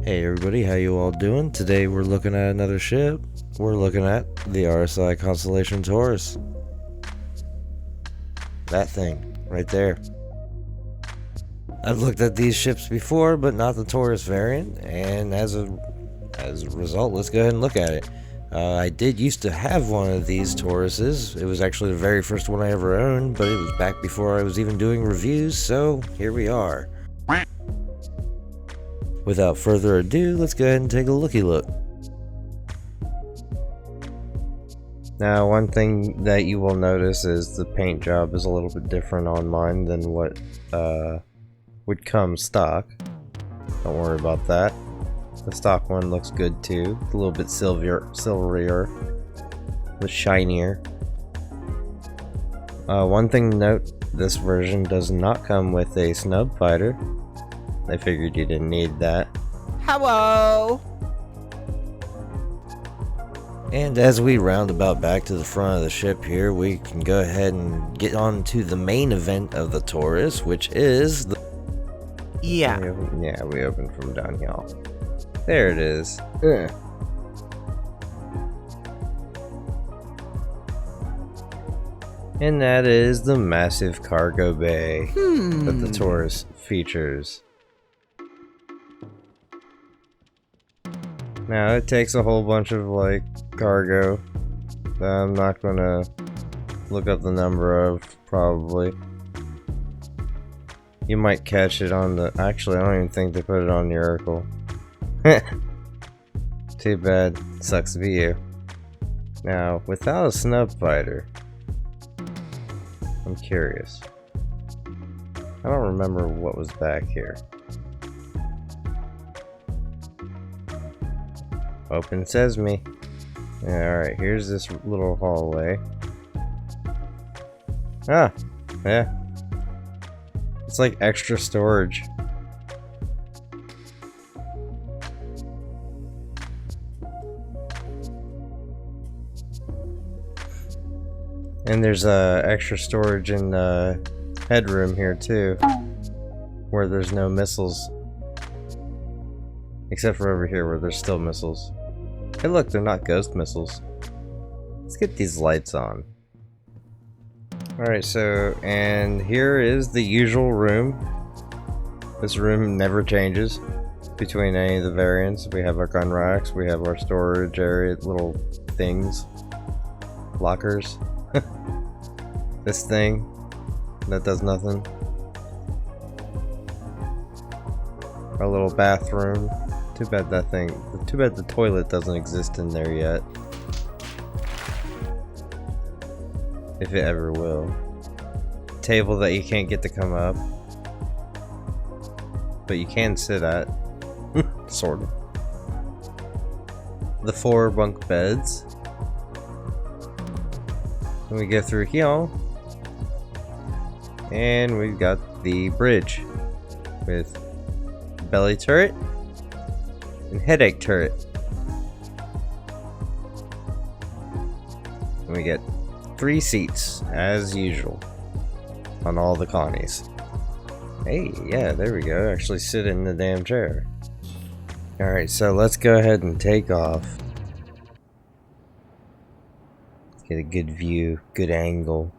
Hey everybody, how you all doing? Today we're looking at another ship. We're looking at the RSI Constellation Taurus. That thing, right there. I've looked at these ships before, but not the Taurus variant, and as a result, let's go ahead and look at it. I did used to have one of these Tauruses. It was actually the very first one I ever owned, but it was back before I was even doing reviews, so here we are. Without further ado, let's go ahead and take a looky look. Now, one thing that you will notice is the paint job is a little bit different on mine than what would come stock. Don't worry about that. The stock one looks good too. It's a little bit silverier, but shinier. One thing to note, this version does not come with a snub fighter. I figured you didn't need that. Hello! And as we roundabout back to the front of the ship here, we can go ahead and get on to the main event of the Taurus, which is the... Yeah. We opened from down here. There it is. Ugh. And that is the massive cargo bay that the Taurus features. Now it takes a whole bunch of like cargo that I'm not gonna look up the number of, probably. You might catch it on the... Actually, I don't even think they put it on the Erkul. Too bad. Sucks to be you. Now, without a snub fighter, I'm curious. I don't remember what was back here. Open sesame. Alright, here's this little hallway. Ah, yeah. It's like extra storage. And there's extra storage in the headroom here too, where there's no missiles. Except for over here where there's still missiles. Hey look, they're not ghost missiles. Let's get these lights on. Alright, so, and here is the usual room. This room never changes between any of the variants. We have our gun racks, we have our storage area, little things. Lockers. This thing that does nothing. Our little bathroom. Too bad the toilet doesn't exist in there yet. If it ever will. Table that you can't get to come up. But you can sit at. Sort of. The 4 bunk beds. And we go through here. And we've got the bridge. With belly turret. And headache turret. And we get 3 seats, as usual, on all the Connies. Hey, yeah, there we go. Actually sit in the damn chair. Alright, so let's go ahead and take off. Let's get a good view, good angle.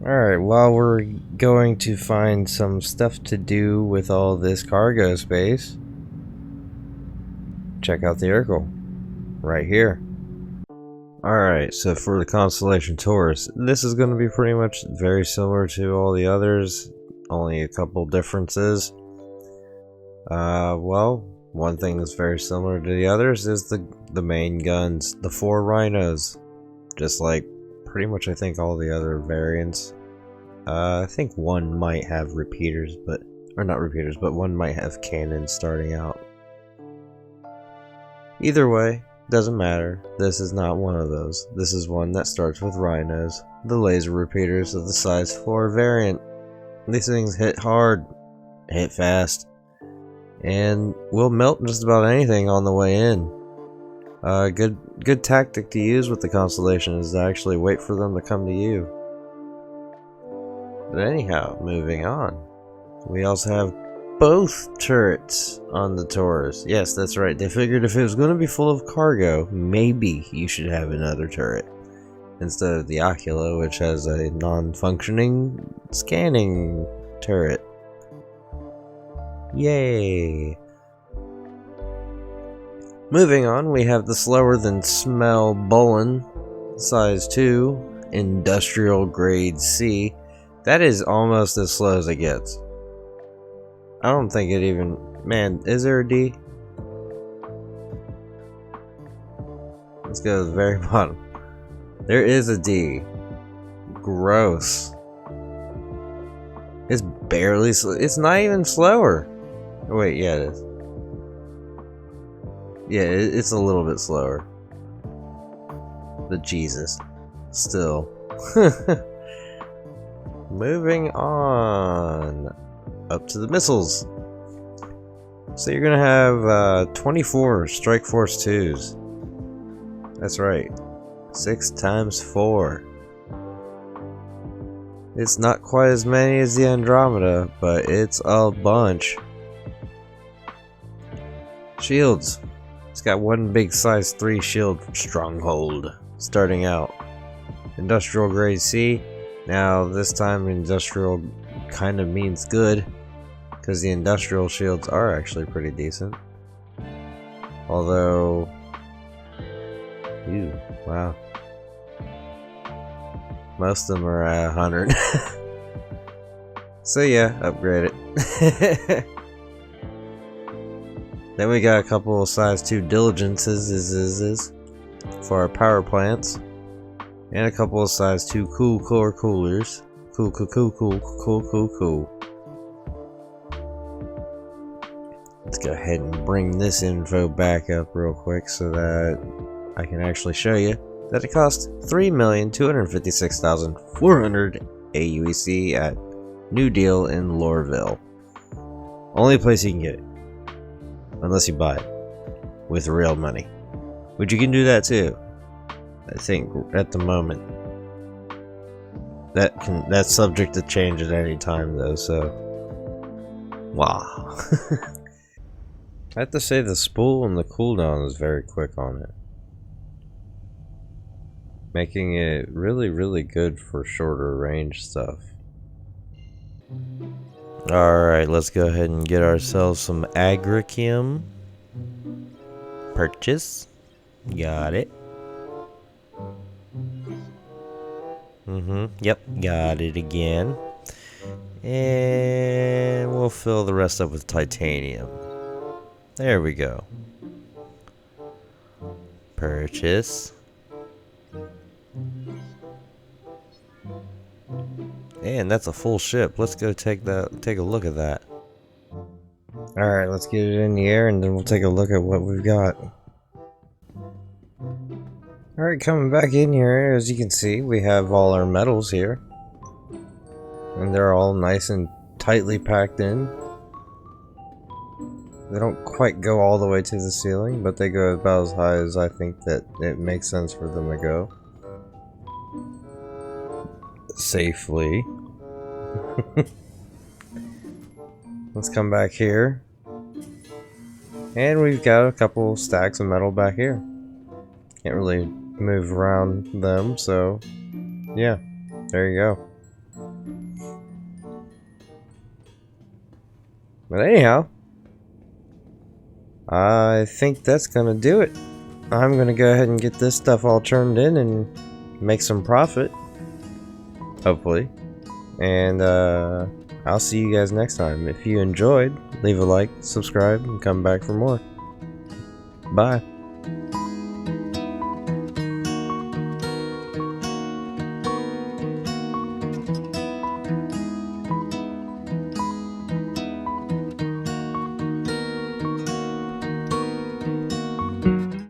Alright, while we're going to find some stuff to do with all this cargo space, check out the Erkul. Right here. Alright, so for the Constellation Taurus, this is going to be pretty much very similar to all the others, only a couple differences. Well, one thing that's very similar to the others is the main guns, the 4 rhinos, just like pretty much I think all the other variants. I think one might have repeaters, or not repeaters, but one might have cannons starting out. Either way, Doesn't matter. This is not one of those. This is one that starts with rhinos. The laser repeaters of the size 4 variant. These things hit hard, hit fast, and will melt just about anything on the way in. Good tactic to use with the Constellation is to actually wait for them to come to you. But anyhow, moving on. We also have both turrets on the Taurus. Yes, that's right. They figured if it was going to be full of cargo, maybe you should have another turret instead of the Ocula, which has a non-functioning scanning turret. Yay! Moving on, we have the slower than smell Bullen, size 2, industrial grade C. That is almost as slow as it gets. I don't think it even... Man, is there a D? Let's go to the very bottom. There is a D. Gross. It's barely... It's not even slower. Oh, wait, yeah, it is. Yeah, it's a little bit slower. But Jesus. Still. Moving on. Up to the missiles. So you're gonna have 24 Strike Force 2s. That's right. 6 times 4. It's not quite as many as the Andromeda, but it's a bunch. Shields. It's got one big size 3 shield stronghold starting out. Industrial grade C. Now this time industrial kind of means good, because the industrial shields are actually pretty decent. Although, ew, wow, most of them are at 100. So yeah, upgrade it. Then we got a couple of size 2 diligences for our power plants, and a couple of size 2 cool core coolers. Cool. Let's go ahead and bring this info back up real quick so that I can actually show you that it costs 3,256,400 AUEC at New Deal in Loreville. Only place you can get it. Unless you buy it with real money. Which you can do that too. I think at the moment. That's subject to change at any time though, so wow. I have to say the spool and the cooldown is very quick on it. Making it really good for shorter range stuff. Alright, let's go ahead and get ourselves some agricum. Purchase. Got it. Yep, got it again. And we'll fill the rest up with titanium. There we go. Purchase. And that's a full ship. Let's go take a look at that. Alright, let's get it in the air and then we'll take a look at what we've got. Alright, coming back in here, as you can see, we have all our metals here. And they're all nice and tightly packed in. They don't quite go all the way to the ceiling, but they go about as high as I think that it makes sense for them to go. Safely. Let's come back here. And we've got a couple stacks of metal back here. Can't really move around them, so yeah, there you go. But anyhow, I think that's gonna do it. I'm gonna go ahead and get this stuff all turned in and make some profit, hopefully. And I'll see you guys next time. If you enjoyed, leave a like, subscribe, and come back for more. Bye.